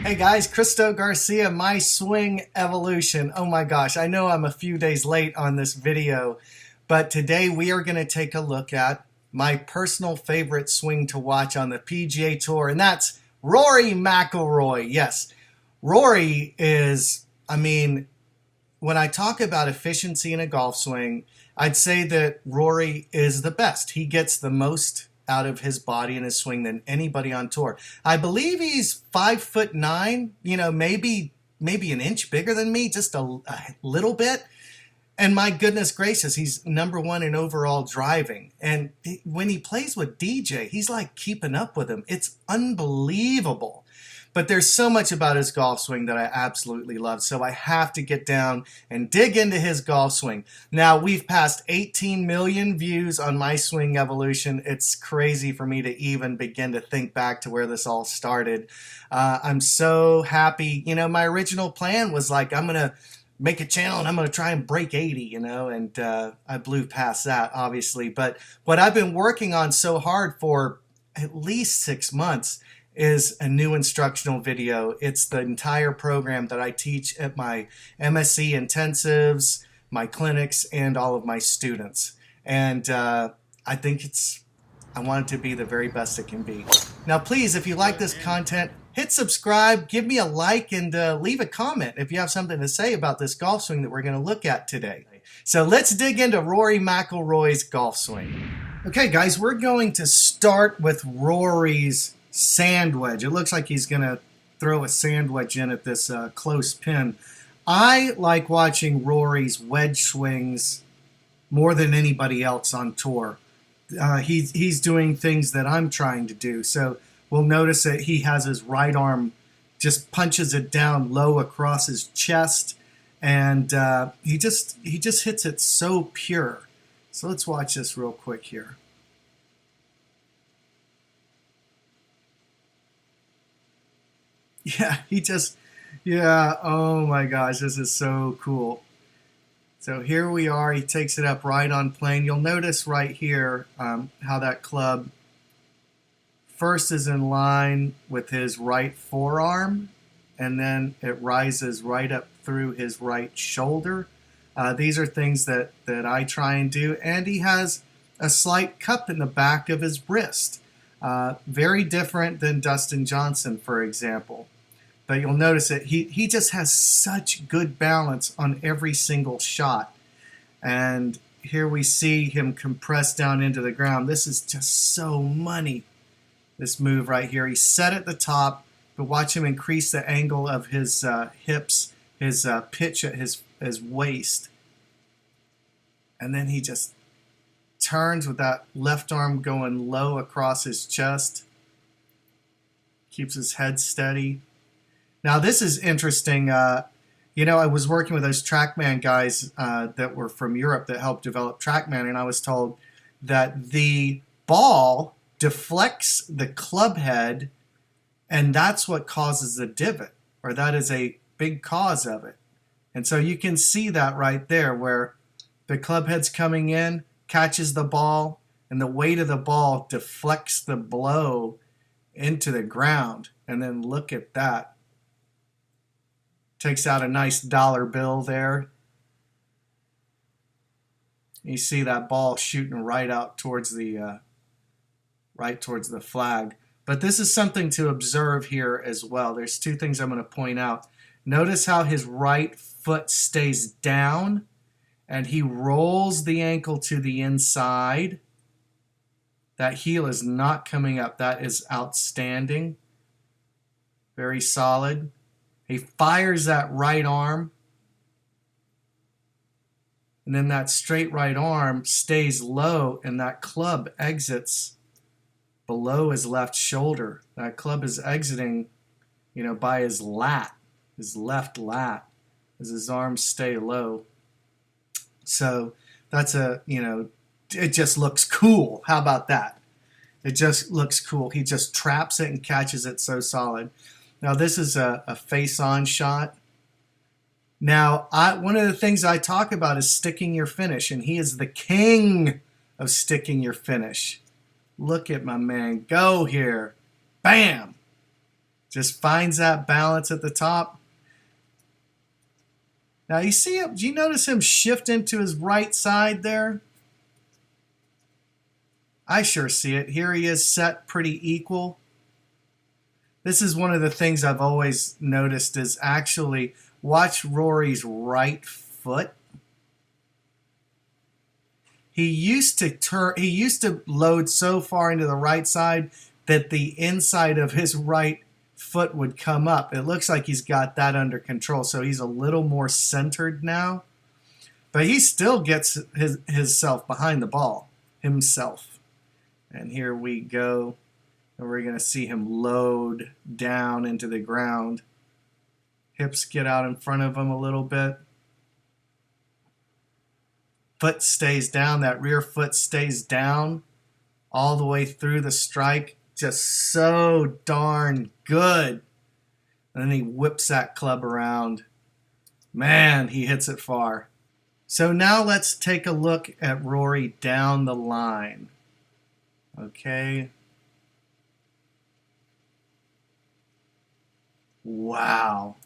Hey guys, Christo Garcia, My Swing Evolution. Oh my gosh, I know I'm a few days late on this video, but today we are going to take a look at my personal favorite swing to watch on the PGA Tour, and that's Rory McIlroy. Yes, Rory is, when I talk about efficiency in a golf swing, I'd say that Rory is the best. He gets the most out of his body and his swing than anybody on tour. I believe he's 5'9", maybe an inch bigger than me, just a little bit. And my goodness gracious, he's #1 in overall driving. And when he plays with DJ, he's like keeping up with him. It's unbelievable. But there's so much about his golf swing that I absolutely love. So I have to get down and dig into his golf swing. Now, we've passed 18 million views on My Swing Evolution. It's crazy for me to even begin to think back to where this all started. I'm so happy. My original plan was like, I'm going to make a channel and I'm going to try and break 80, and I blew past that, obviously. But what I've been working on so hard for at least 6 months is a new instructional video. It's the entire program that I teach at my MSc intensives, my clinics, and all of my students. And I want it to be the very best it can be. Now, please, if you like this content, hit subscribe, give me a like, and leave a comment if you have something to say about this golf swing that we're going to look at today. So let's dig into Rory McIlroy's golf swing. Okay, guys, we're going to start with Rory's sand wedge. It looks like he's going to throw a sand wedge in at this close pin. I like watching Rory's wedge swings more than anybody else on tour. He's doing things that I'm trying to do. So we'll notice that he has his right arm, just punches it down low across his chest, and he just hits it so pure. So let's watch this real quick here. Yeah, oh my gosh, this is so cool. So here we are, he takes it up right on plane. You'll notice right here how that club first is in line with his right forearm, and then it rises right up through his right shoulder. These are things that I try and do, and he has a slight cup in the back of his wrist. Very different than Dustin Johnson, for example. But you'll notice that he just has such good balance on every single shot. And here we see him compress down into the ground. This is just so money, this move right here. He's set at the top, but watch him increase the angle of his hips, his pitch at his waist. And then he just turns with that left arm going low across his chest. Keeps his head steady. Now this is interesting. I was working with those TrackMan guys that were from Europe that helped develop TrackMan, and I was told that the ball deflects the club head, and that's what causes the divot, or that is a big cause of it. And so you can see that right there where the club head's coming in, catches the ball, and the weight of the ball deflects the blow into the ground. And then look at that. Takes out a nice dollar bill there. You see that ball shooting right out towards the flag. But this is something to observe here as well. There's two things I'm going to point out. Notice how his right foot stays down and he rolls the ankle to the inside. That heel is not coming up. That is outstanding. Very solid. He fires that right arm, and then that straight right arm stays low, and that club exits below his left shoulder. That club is exiting, by his lat, his left lat, as his arms stay low. So that's it just looks cool. How about that? It just looks cool. He just traps it and catches it so solid. Now this is a face-on shot. Now, one of the things I talk about is sticking your finish, and he is the king of sticking your finish. Look at my man go here. Bam! Just finds that balance at the top. Now you see him, do you notice him shift into his right side there? I sure see it. Here he is set pretty equal. This is one of the things I've always noticed is actually watch Rory's right foot. He used to load so far into the right side that the inside of his right foot would come up. It looks like he's got that under control, so he's a little more centered now. But he still gets himself behind the ball, himself. And here we go. And we're going to see him load down into the ground. Hips get out in front of him a little bit. Foot stays down. That rear foot stays down all the way through the strike. Just so darn good. And then he whips that club around. Man, he hits it far. So now let's take a look at Rory down the line. Okay. Wow.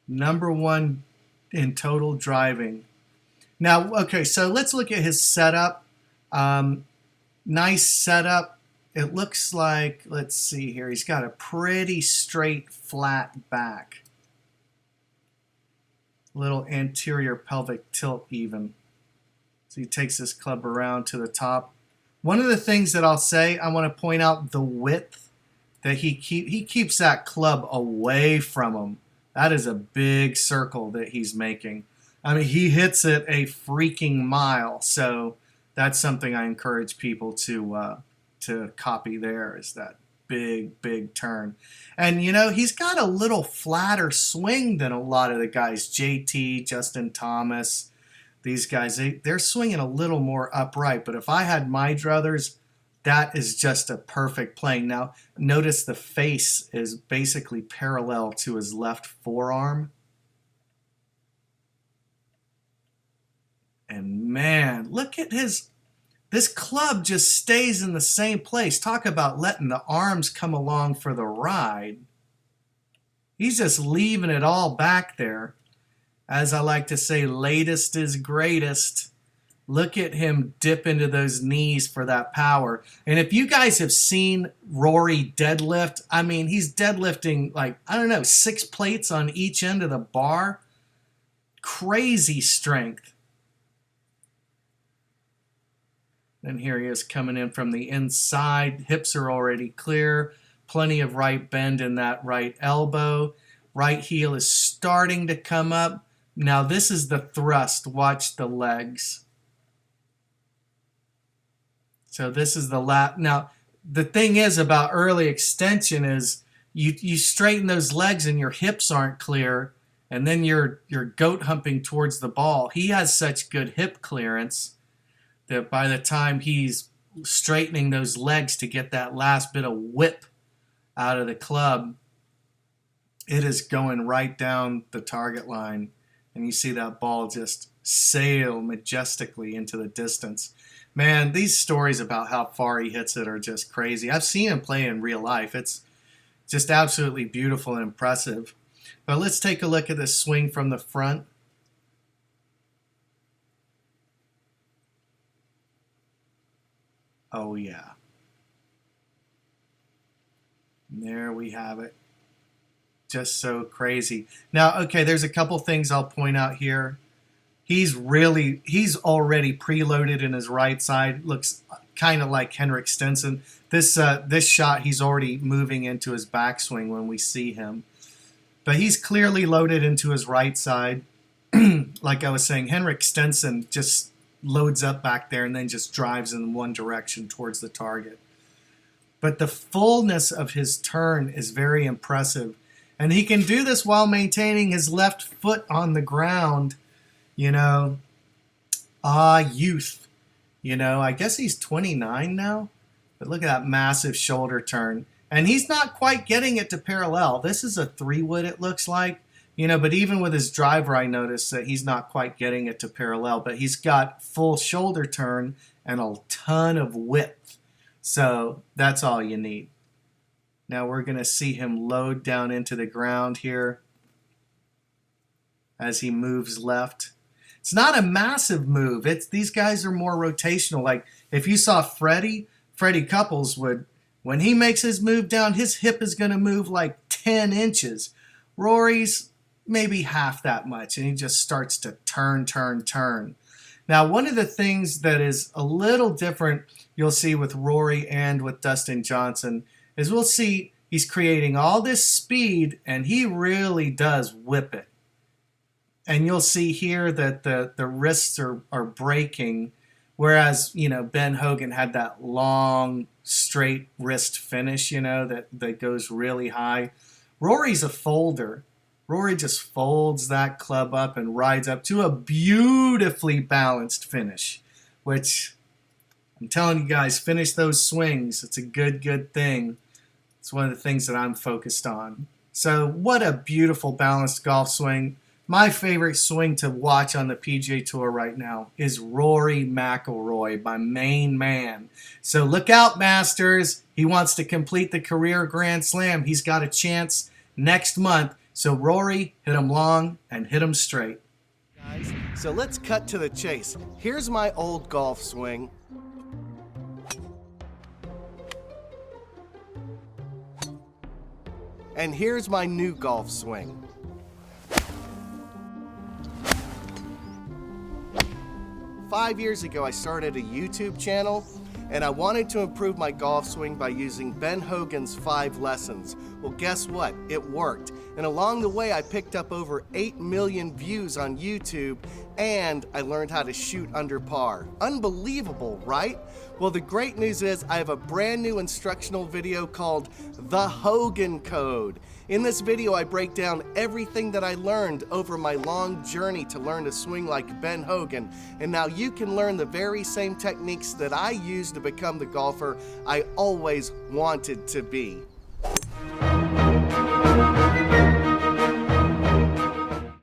Number one in total driving. Now, okay, so let's look at his setup. Nice setup. It looks like, let's see here, he's got a pretty straight, flat back. Little anterior pelvic tilt even. So he takes this club around to the top. One of the things that I'll say, I want to point out the width that he keeps that club away from him. That is a big circle that he's making. I mean, he hits it a freaking mile. So that's something I encourage people to copy there, is that big turn. And, you know, he's got a little flatter swing than a lot of the guys. JT, Justin Thomas, these guys, they're swinging a little more upright. But if I had my druthers, that is just a perfect plane. Now, notice the face is basically parallel to his left forearm. And man, look at this club just stays in the same place. Talk about letting the arms come along for the ride. He's just leaving it all back there. As I like to say, latest is greatest. Look at him dip into those knees for that power. And if you guys have seen Rory deadlift, I mean, he's deadlifting like, I don't know, 6 plates on each end of the bar. Crazy strength. And here he is coming in from the inside. Hips are already clear. Plenty of right bend in that right elbow. Right heel is starting to come up. Now this is the thrust. Watch the legs. So this is the lat. Now the thing is about early extension is you straighten those legs and your hips aren't clear, and then you're goat humping towards the ball. He has such good hip clearance that by the time he's straightening those legs to get that last bit of whip out of the club, it is going right down the target line. And you see that ball just sail majestically into the distance. Man, these stories about how far he hits it are just crazy. I've seen him play in real life. It's just absolutely beautiful and impressive. But let's take a look at this swing from the front. Oh, yeah. And there we have it. Just so crazy. Now, okay, there's a couple things I'll point out here. He's already preloaded in his right side. Looks kind of like Henrik Stenson. This shot, he's already moving into his backswing when we see him. But he's clearly loaded into his right side. Like I was saying, Henrik Stenson just loads up back there and then just drives in one direction towards the target. But the fullness of his turn is very impressive. And he can do this while maintaining his left foot on the ground. You know, youth. You know, I guess he's 29 now. But look at that massive shoulder turn. And he's not quite getting it to parallel. This is a 3-wood, it looks like. You know, but even with his driver, I noticed that he's not quite getting it to parallel. But he's got full shoulder turn and a ton of width. So that's all you need. Now we're going to see him load down into the ground here as he moves left. It's not a massive move. These guys are more rotational. Like if you saw Freddie Couples would, when he makes his move down, his hip is going to move like 10 inches. Rory's maybe half that much, and he just starts to turn. Now, one of the things that is a little different you'll see with Rory and with Dustin Johnson is we'll see he's creating all this speed, and he really does whip it. And you'll see here that the wrists are breaking, whereas, you know, Ben Hogan had that long, straight wrist finish, you know, that goes really high. Rory's a folder. Rory just folds that club up and rides up to a beautifully balanced finish, which I'm telling you guys, finish those swings. It's a good thing. It's one of the things that I'm focused on. So what a beautiful balanced golf swing. My favorite swing to watch on the PGA Tour right now is Rory McIlroy, my main man. So look out, Masters. He wants to complete the career Grand Slam. He's got a chance next month. So Rory, hit him long and hit him straight. Guys, so let's cut to the chase. Here's my old golf swing. And here's my new golf swing. Five years ago, I started a YouTube channel, and I wanted to improve my golf swing by using Ben Hogan's 5 lessons. Well, guess what? It worked. And along the way, I picked up over 8 million views on YouTube, and I learned how to shoot under par. Unbelievable, right? Well, the great news is I have a brand new instructional video called The Hogan Code. In this video, I break down everything that I learned over my long journey to learn to swing like Ben Hogan. And now you can learn the very same techniques that I used to become the golfer I always wanted to be.